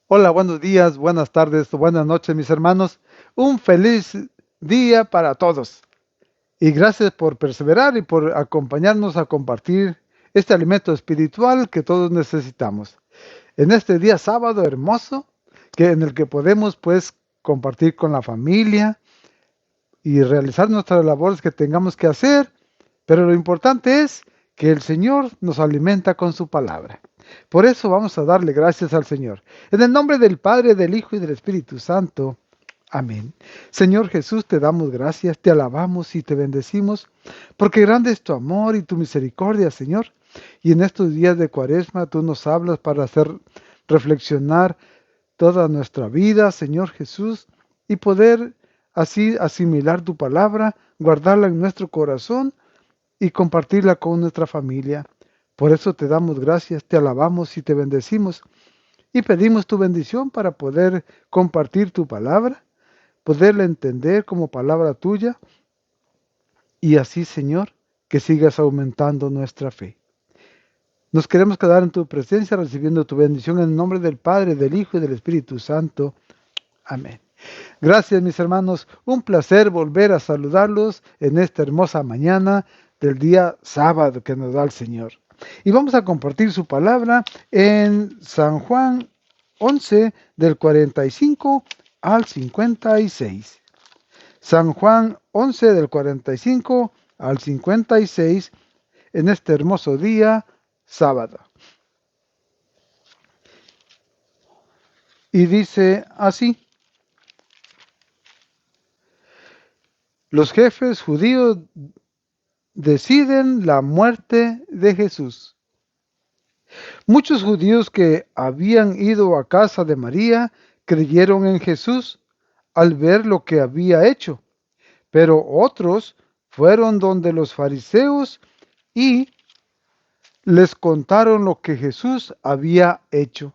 Hola, buenos días, buenas tardes, buenas noches, mis hermanos. Un feliz día para todos. Y gracias por perseverar y por acompañarnos a compartir este alimento espiritual que todos necesitamos. En este día sábado hermoso, en el que podemos pues compartir con la familia y realizar nuestras labores que tengamos que hacer, pero lo importante es que el Señor nos alimenta con su palabra. Por eso vamos a darle gracias al Señor. En el nombre del Padre, del Hijo y del Espíritu Santo. Amén. Señor Jesús, te damos gracias, te alabamos y te bendecimos, porque grande es tu amor y tu misericordia, Señor. Y en estos días de Cuaresma tú nos hablas para hacer reflexionar toda nuestra vida, Señor Jesús, y poder así asimilar tu palabra, guardarla en nuestro corazón y compartirla con nuestra familia. Por eso te damos gracias, te alabamos y te bendecimos y pedimos tu bendición para poder compartir tu palabra, poderla entender como palabra tuya y así, Señor, que sigas aumentando nuestra fe. Nos queremos quedar en tu presencia recibiendo tu bendición en el nombre del Padre, del Hijo y del Espíritu Santo. Amén. Gracias, mis hermanos. Un placer volver a saludarlos en esta hermosa mañana del día sábado que nos da el Señor. Y vamos a compartir su palabra en San Juan 11 del 45 al 56. San Juan 11 del 45 al 56 en este hermoso día sábado. Y dice así: los jefes judíos deciden la muerte de Jesús. Muchos judíos que habían ido a casa de María creyeron en Jesús al ver lo que había hecho, pero otros fueron donde los fariseos y les contaron lo que Jesús había hecho.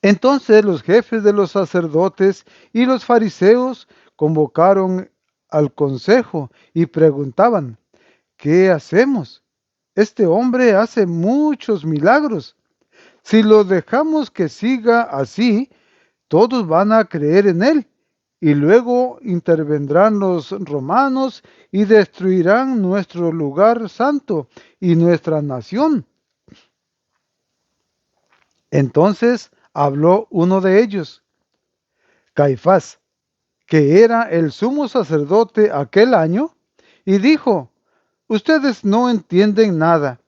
Entonces los jefes de los sacerdotes y los fariseos convocaron al consejo y preguntaban: ¿qué hacemos? Este hombre hace muchos milagros. Si lo dejamos que siga así, todos van a creer en él. Y luego intervendrán los romanos y destruirán nuestro lugar santo y nuestra nación. Entonces habló uno de ellos, Caifás, que era el sumo sacerdote aquel año, y dijo: ustedes no entienden nada.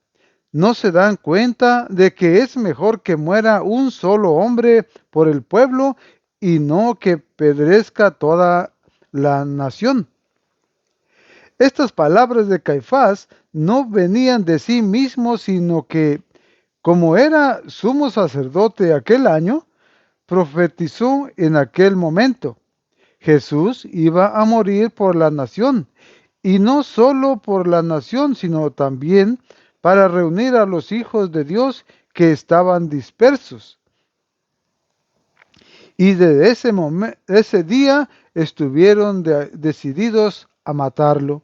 ¿No se dan cuenta de que es mejor que muera un solo hombre por el pueblo y no que perezca toda la nación? Estas palabras de Caifás no venían de sí mismo, sino que, como era sumo sacerdote aquel año, profetizó en aquel momento. Jesús iba a morir por la nación, y no solo por la nación, sino también para reunir a los hijos de Dios que estaban dispersos. Y desde ese día estuvieron decididos a matarlo.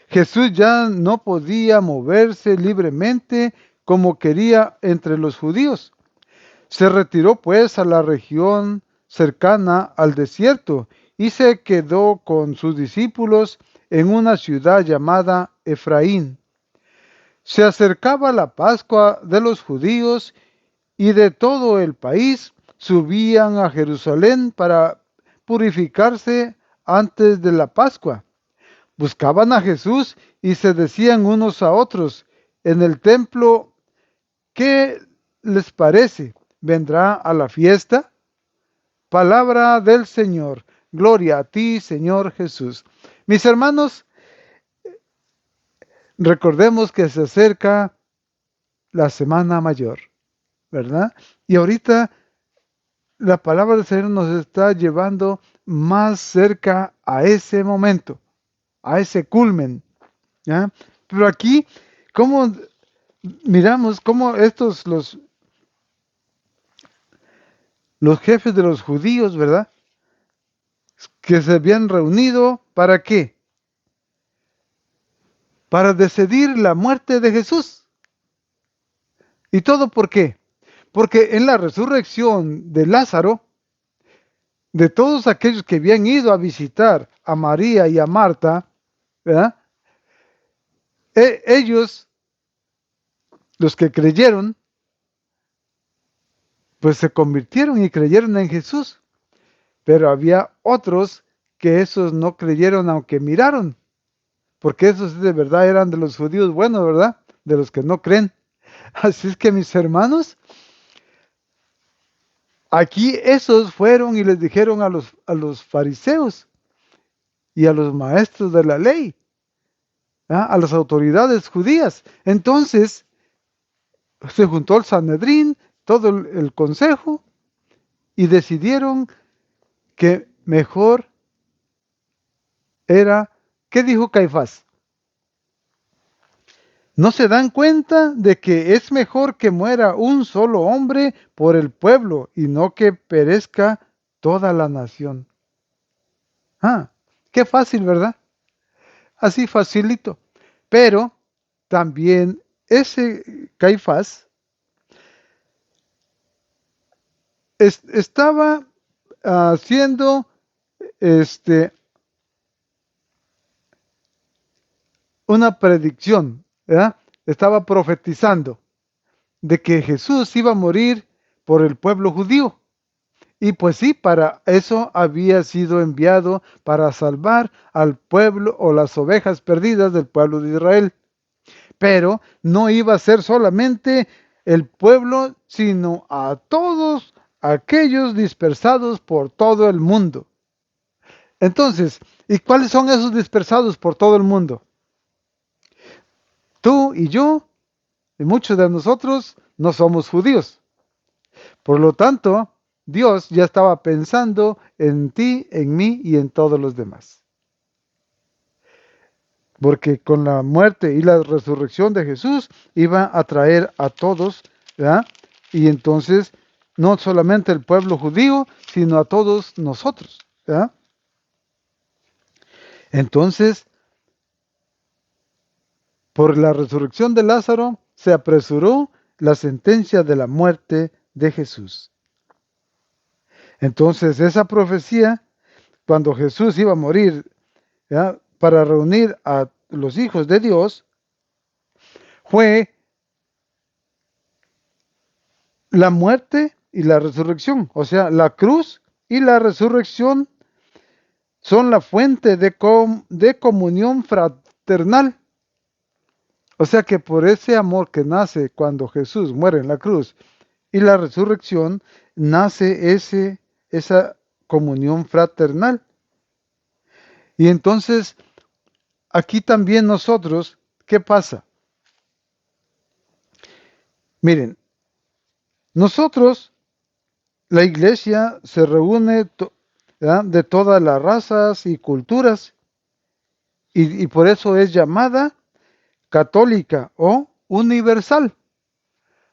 Jesús ya no podía moverse libremente como quería entre los judíos. Se retiró pues a la región cercana al desierto y se quedó con sus discípulos en una ciudad llamada Efraín. Se acercaba la Pascua de los judíos y de todo el país subían a Jerusalén para purificarse antes de la Pascua. Buscaban a Jesús y se decían unos a otros en el templo: ¿qué les parece? ¿Vendrá a la fiesta? Palabra del Señor. Gloria a ti, Señor Jesús. Mis hermanos, recordemos que se acerca la Semana Mayor, ¿verdad? Y ahorita la palabra del Señor nos está llevando más cerca a ese momento, a ese culmen, ¿ya? Pero aquí, ¿cómo miramos cómo los jefes de los judíos, ¿verdad? Que se habían reunido, ¿para qué? Para decidir la muerte de Jesús. ¿Y todo por qué? Porque en la resurrección de Lázaro, de todos aquellos que habían ido a visitar a María y a Marta, ¿verdad? Ellos, los que creyeron, pues se convirtieron y creyeron en Jesús. Pero había otros que esos no creyeron aunque miraron, porque esos de verdad eran de los judíos buenos, ¿verdad? De los que no creen. Así es que mis hermanos, aquí esos fueron y les dijeron a los fariseos y a los maestros de la ley, ¿ah? A las autoridades judías. Entonces se juntó el Sanedrín, todo el consejo, y decidieron que mejor era, ¿qué dijo Caifás? ¿No se dan cuenta de que es mejor que muera un solo hombre por el pueblo y no que perezca toda la nación? Ah, qué fácil, ¿verdad? Así facilito. Pero también ese Caifás estaba haciendo este, una predicción, ¿verdad? Estaba profetizando de que Jesús iba a morir por el pueblo judío. Y pues sí, para eso había sido enviado para salvar al pueblo o las ovejas perdidas del pueblo de Israel. Pero no iba a ser solamente el pueblo, sino a todos aquellos dispersados por todo el mundo. Entonces, ¿y cuáles son esos dispersados por todo el mundo? Tú y yo, y muchos de nosotros, no somos judíos. Por lo tanto, Dios ya estaba pensando en ti, en mí y en todos los demás. Porque con la muerte y la resurrección de Jesús iba a traer a todos, ¿verdad? Y entonces no solamente el pueblo judío, sino a todos nosotros, ¿verdad? Entonces, por la resurrección de Lázaro, se apresuró la sentencia de la muerte de Jesús. Entonces, esa profecía, cuando Jesús iba a morir, ¿verdad?, para reunir a los hijos de Dios, fue la muerte y la resurrección. O sea, la cruz y la resurrección son la fuente de comunión fraternal. O sea que por ese amor que nace cuando Jesús muere en la cruz y la resurrección, nace esa comunión fraternal. Y entonces, aquí también nosotros, ¿qué pasa? Miren, nosotros, la iglesia se reúne de todas las razas y culturas y por eso es llamada católica o universal.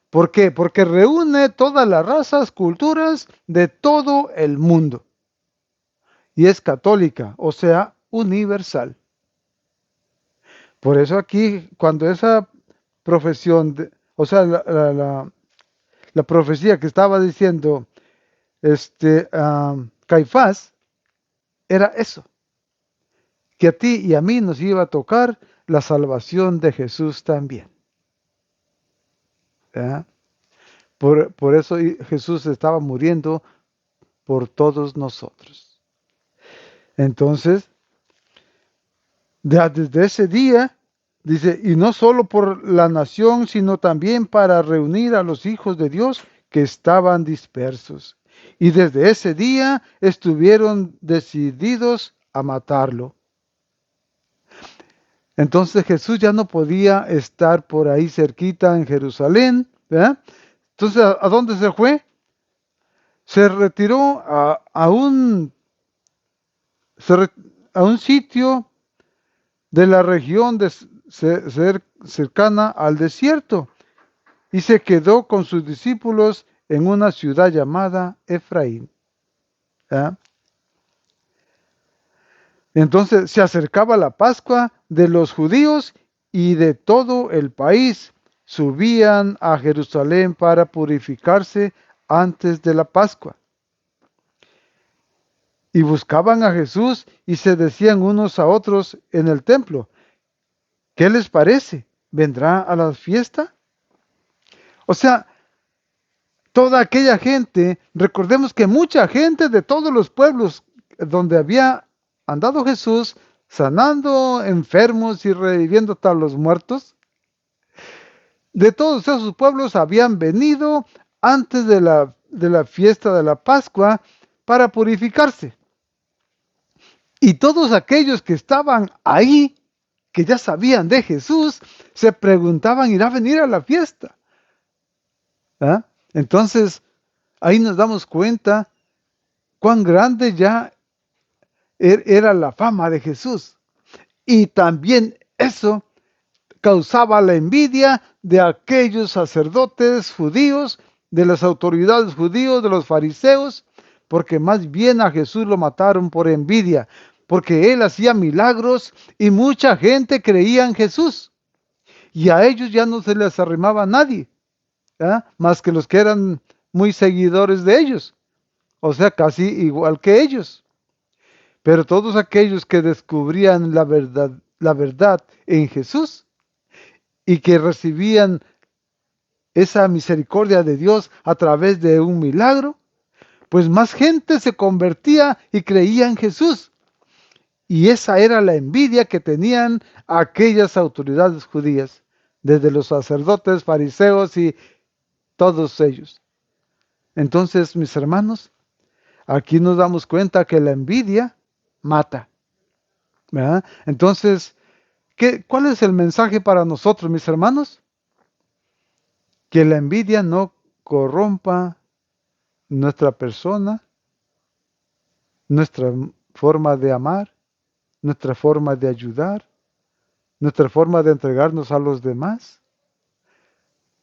¿Por qué? Porque reúne todas las razas, culturas de todo el mundo. Y es católica, o sea, universal. Por eso aquí, cuando esa profesión, o sea, la profecía que estaba diciendo Caifás, era eso, que a ti y a mí nos iba a tocar la salvación de Jesús también. ¿Verdad? Por eso Jesús estaba muriendo por todos nosotros. Entonces, desde ese día, dice, y no solo por la nación, sino también para reunir a los hijos de Dios que estaban dispersos. Y desde ese día estuvieron decididos a matarlo. Entonces Jesús ya no podía estar por ahí cerquita en Jerusalén, ¿verdad? Entonces, ¿a dónde se fue? Se retiró a un sitio de la región cercana al desierto y se quedó con sus discípulos en una ciudad llamada Efraín. ¿Ah? Entonces se acercaba la Pascua de los judíos y de todo el país subían a Jerusalén para purificarse antes de la Pascua. Y buscaban a Jesús y se decían unos a otros en el templo, ¿qué les parece? ¿Vendrá a la fiesta? O sea, toda aquella gente, recordemos que mucha gente de todos los pueblos donde había andado Jesús, sanando enfermos y reviviendo a los muertos, de todos esos pueblos habían venido antes de la fiesta de la Pascua para purificarse. Y todos aquellos que estaban ahí, que ya sabían de Jesús, se preguntaban, ¿irá a venir a la fiesta? ¿Ah? Entonces, ahí nos damos cuenta cuán grande ya era la fama de Jesús. Y también eso causaba la envidia de aquellos sacerdotes judíos, de las autoridades judíos, de los fariseos, porque más bien a Jesús lo mataron por envidia, porque él hacía milagros y mucha gente creía en Jesús. Y a ellos ya no se les arrimaba nadie, más que los que eran muy seguidores de ellos, o sea, casi igual que ellos. Pero todos aquellos que descubrían la verdad en Jesús y que recibían esa misericordia de Dios a través de un milagro, pues más gente se convertía y creía en Jesús. Y esa era la envidia que tenían aquellas autoridades judías, desde los sacerdotes, fariseos y todos ellos. Entonces, mis hermanos, aquí nos damos cuenta que la envidia mata, ¿verdad? Entonces, ¿cuál es el mensaje para nosotros, mis hermanos? Que la envidia no corrompa nuestra persona, nuestra forma de amar, nuestra forma de ayudar, nuestra forma de entregarnos a los demás.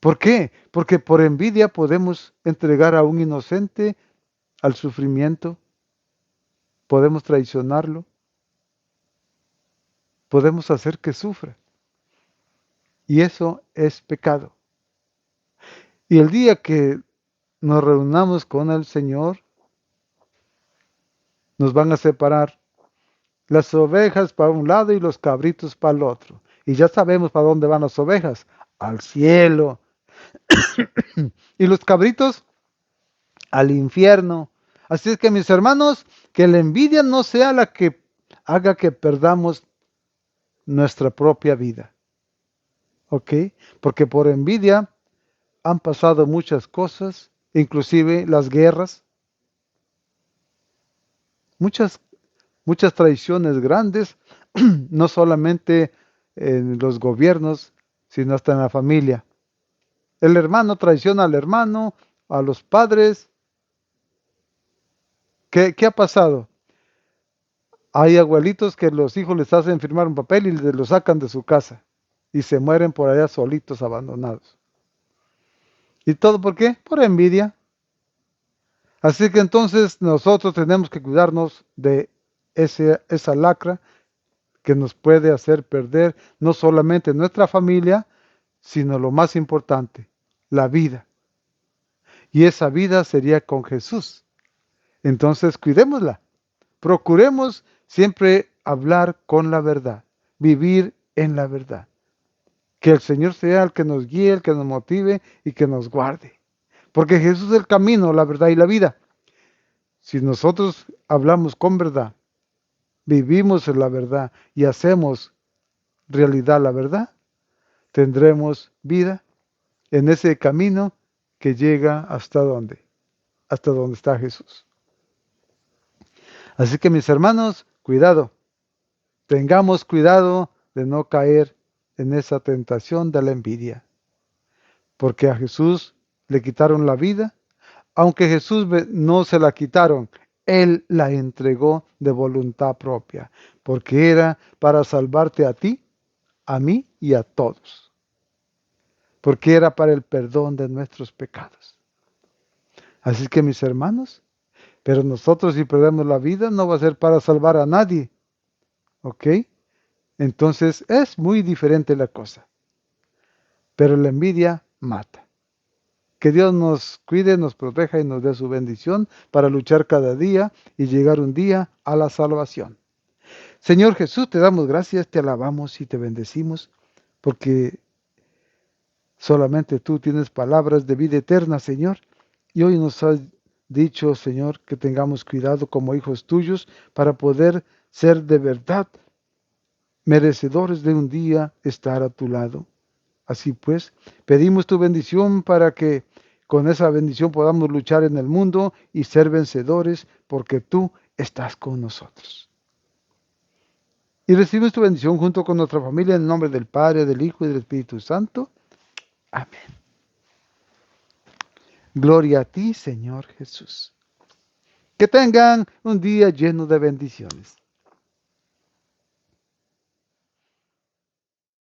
¿Por qué? Porque por envidia podemos entregar a un inocente al sufrimiento, podemos traicionarlo, podemos hacer que sufra. Y eso es pecado. Y el día que nos reunamos con el Señor, nos van a separar las ovejas para un lado y los cabritos para el otro. Y ya sabemos para dónde van las ovejas, al cielo. Y los cabritos al infierno. Así es que, mis hermanos, que la envidia no sea la que haga que perdamos nuestra propia vida. ¿Ok? Porque por envidia han pasado muchas cosas, inclusive las guerras, muchas traiciones grandes, no solamente en los gobiernos, sino hasta en la familia. El hermano traiciona al hermano, a los padres. ¿Qué ha pasado? Hay abuelitos que los hijos les hacen firmar un papel y les lo sacan de su casa y se mueren por allá solitos, abandonados. ¿Y todo por qué? Por envidia. Así que entonces nosotros tenemos que cuidarnos de esa lacra que nos puede hacer perder no solamente nuestra familia, sino lo más importante, la vida. Y esa vida sería con Jesús. Entonces cuidémosla. Procuremos siempre hablar con la verdad, vivir en la verdad. Que el Señor sea el que nos guíe, el que nos motive y que nos guarde. Porque Jesús es el camino, la verdad y la vida. Si nosotros hablamos con verdad, vivimos en la verdad y hacemos realidad la verdad, tendremos vida en ese camino que llega hasta donde está Jesús. Así que, mis hermanos, cuidado, tengamos cuidado de no caer en esa tentación de la envidia, porque a Jesús le quitaron la vida, aunque Jesús no se la quitaron, Él la entregó de voluntad propia, porque era para salvarte a ti, a mí y a todos, porque era para el perdón de nuestros pecados. Así que, mis hermanos, pero nosotros si perdemos la vida no va a ser para salvar a nadie, ¿ok? Entonces es muy diferente la cosa. pero la envidia mata. Que Dios nos cuide, nos proteja y nos dé su bendición para luchar cada día y llegar un día a la salvación. Señor Jesús, te damos gracias, te alabamos y te bendecimos, porque solamente tú tienes palabras de vida eterna, Señor. Y hoy nos has dicho, Señor, que tengamos cuidado como hijos tuyos para poder ser de verdad merecedores de un día estar a tu lado. Así pues, pedimos tu bendición para que con esa bendición podamos luchar en el mundo y ser vencedores, porque tú estás con nosotros. Y recibimos tu bendición junto con nuestra familia en el nombre del Padre, del Hijo y del Espíritu Santo. Amén. Gloria a ti, Señor Jesús. Que tengan un día lleno de bendiciones.